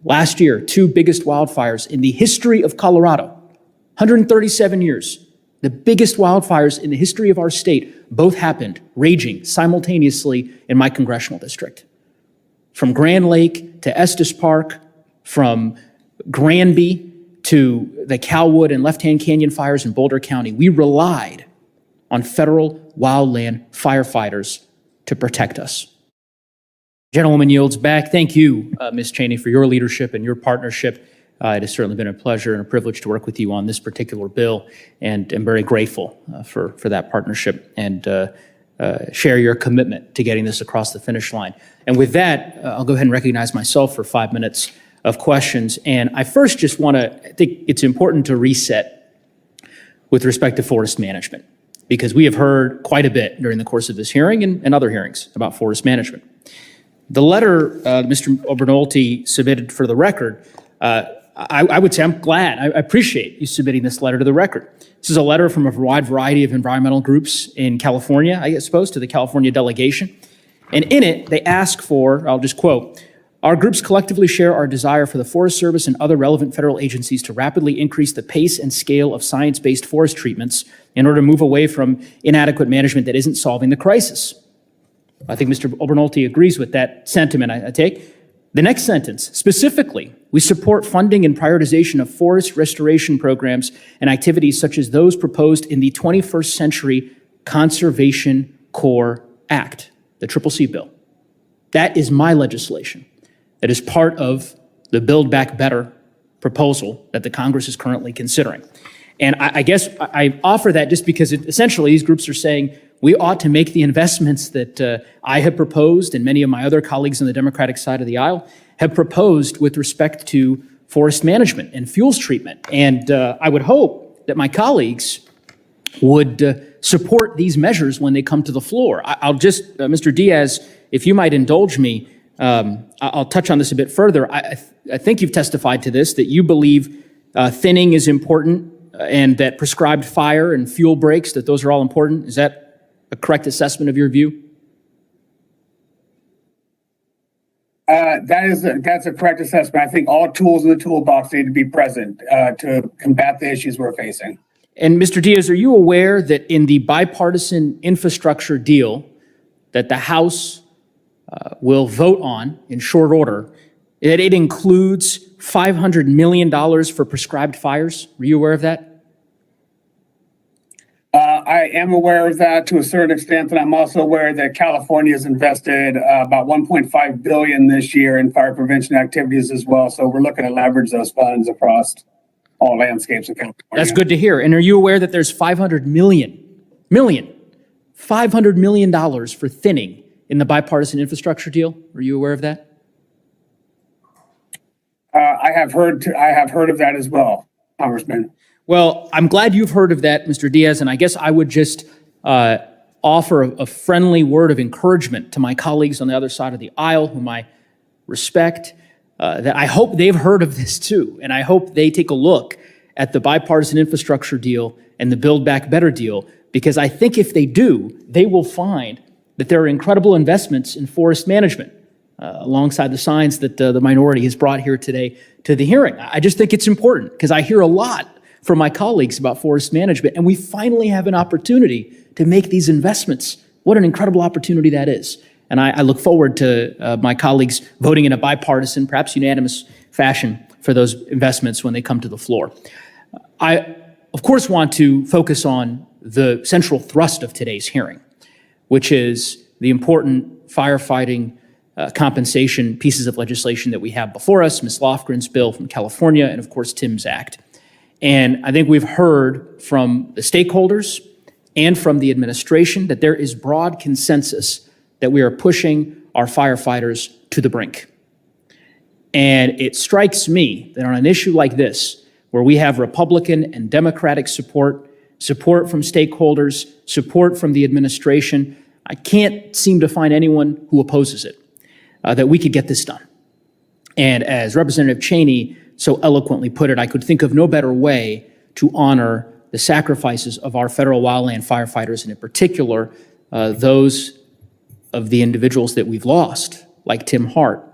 Last year, two biggest wildfires in the history of Colorado, 137 years. The biggest wildfires in the history of our state both happened, raging simultaneously in my congressional district. From Grand Lake to Estes Park, from Granby to the Calwood and Left Hand Canyon fires in Boulder County, we relied on federal wildland firefighters to protect us. Gentlewoman yields back. Thank you, Ms. Cheney, for your leadership and your partnership. It has certainly been a pleasure and a privilege to work with you on this particular bill, and I'm very grateful for that partnership and share your commitment to getting this across the finish line. And with that, I'll go ahead and recognize myself for 5 minutes of questions. And I first just want to, I think it's important to reset with respect to forest management, because we have heard quite a bit during the course of this hearing and other hearings about forest management. The letter Mr. Obernolte submitted for the record, I would say I'm glad. I appreciate you submitting this letter to the record. This is a letter from a wide variety of environmental groups in California, I suppose, to the California delegation. And in it, they ask for, I'll just quote, "Our groups collectively share our desire for the Forest Service and other relevant federal agencies to rapidly increase the pace and scale of science-based forest treatments in order to move away from inadequate management that isn't solving the crisis." I think Mr. Obernolte agrees with that sentiment, I take. The next sentence, specifically, "We support funding and prioritization of forest restoration programs and activities such as those proposed in the 21st Century Conservation Corps Act," the CCC bill. That is my legislation. That is part of the Build Back Better proposal that the Congress is currently considering. And I guess I offer that just because essentially these groups are saying we ought to make the investments that I have proposed and many of my other colleagues on the Democratic side of the aisle have proposed with respect to forest management and fuels treatment. And I would hope that my colleagues would support these measures when they come to the floor. I'll just, Mr. Diaz, if you might indulge me, I'll touch on this a bit further. I think you've testified to this, that you believe thinning is important and that prescribed fire and fuel breaks, that those are all important. Is that a correct assessment of your view? That's a correct assessment. I think all tools in the toolbox need to be present to combat the issues we're facing. And Mr. Diaz, are you aware that in the bipartisan infrastructure deal that the House will vote on in short order, that it includes $500 million for prescribed fires? Were you aware of that? I am aware of that to a certain extent, and I'm also aware that California has invested about $1.5 billion this year in fire prevention activities as well. So we're looking to leverage those funds across all landscapes in California. That's good to hear. And are you aware that there's $500 million for thinning in the bipartisan infrastructure deal? Are you aware of that? I have heard of that as well, Congressman. Well, I'm glad you've heard of that, Mr. Diaz, and I guess I would just offer a friendly word of encouragement to my colleagues on the other side of the aisle, whom I respect, that I hope they've heard of this too, and I hope they take a look at the bipartisan infrastructure deal and the Build Back Better deal, because I think if they do, they will find that there are incredible investments in forest management, alongside the signs that the minority has brought here today to the hearing. I just think it's important, because I hear a lot from my colleagues about forest management, and we finally have an opportunity to make these investments. What an incredible opportunity that is. And I look forward to my colleagues voting in a bipartisan, perhaps unanimous fashion for those investments when they come to the floor. I, of course, want to focus on the central thrust of today's hearing, which is the important firefighting compensation pieces of legislation that we have before us, Ms. Lofgren's bill from California, and of course, Tim's Act. And I think we've heard from the stakeholders and from the administration that there is broad consensus that we are pushing our firefighters to the brink. And it strikes me that on an issue like this, where we have Republican and Democratic support from stakeholders, support from the administration, I can't seem to find anyone who opposes it, that we could get this done. And as Representative Cheney so eloquently put it, I could think of no better way to honor the sacrifices of our federal wildland firefighters, and in particular, those of the individuals that we've lost, like Tim Hart,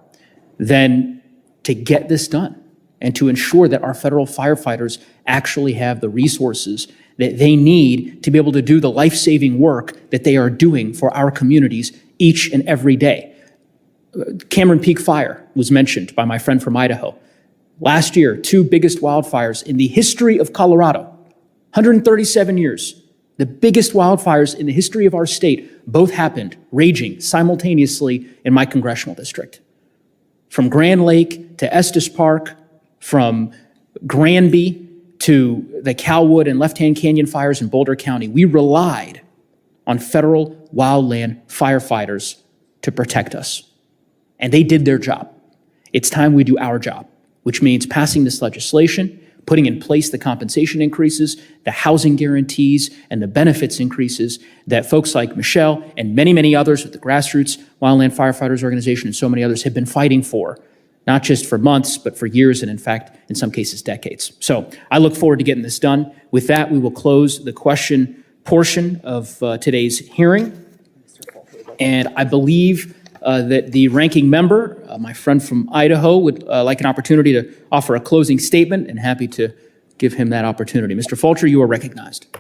than to get this done and to ensure that our federal firefighters actually have the resources that they need to be able to do the life-saving work that they are doing for our communities each and every day. Cameron Peak Fire was mentioned by my friend from Idaho. Last year, 2 biggest wildfires in the history of Colorado, 137 years. The biggest wildfires in the history of our state both happened, raging simultaneously in my congressional district. From Grand Lake to Estes Park, from Granby to the Calwood and Left Hand Canyon fires in Boulder County, we relied on federal wildland firefighters to protect us. And they did their job. It's time we do our job, which means passing this legislation, putting in place the compensation increases, the housing guarantees, and the benefits increases that folks like Michelle and many, many others with the Grassroots Wildland Firefighters Organization and so many others have been fighting for, not just for months, but for years, and in fact, in some cases, decades. So I look forward to getting this done. With that, we will close the question portion of today's hearing. And I believe that the ranking member, my friend from Idaho, would like an opportunity to offer a closing statement, and happy to give him that opportunity. Mr. Fulcher, you are recognized.